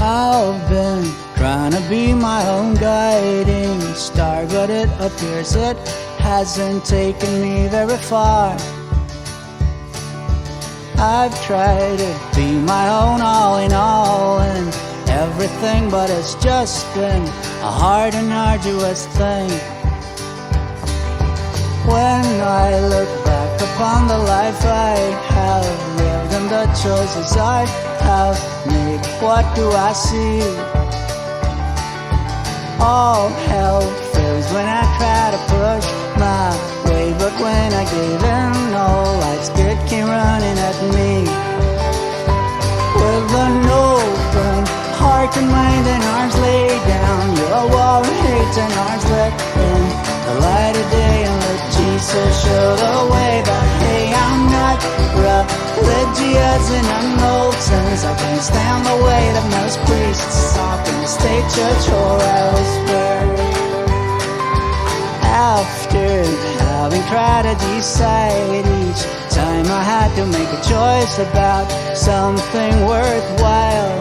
I've been trying to be my own guiding star, but it appears it hasn't taken me very far. I've tried to be my own all in all and everything, but it's just been a hard and arduous thing. When I look back upon the life I have lived and the choices I have made, what do I see? All hell fails when I try to push my way, but when I gave in, all life's good came running at me. With an open heart and mind and arms laid down, your wall of hate and arms let in the light of day, and let Jesus show the way. But hey, I'm not religious in an old sense. I can't stand the way that most priests talk in the state church or elsewhere. After having tried to decide each time I had to make a choice about something worthwhile,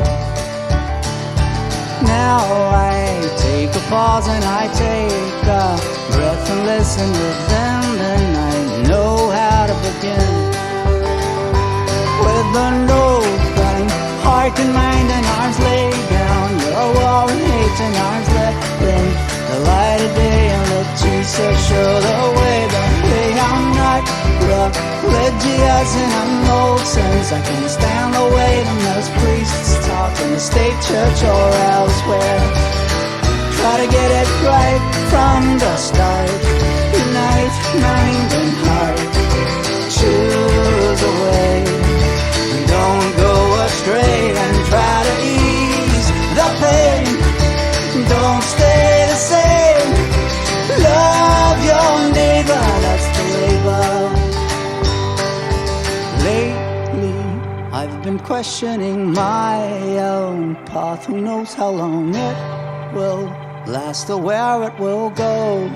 now I take a pause and I take a breath and listen to them, then I know how to begin. With an open heart and mind and arms laid down, your wall and hate and arms let in the light of day, and let Jesus show the way. But hey, I'm not religious in an old sense. I can't stand the way that most priests talk in the state church or elsewhere. Try to get it right from the start. Unite mind and heart. Choose a way. Don't go astray and try to ease the pain. Don't stay the same. Love your neighbor, that's the label. Lately, I've been questioning my own path. Who knows how long it will last or where it will go?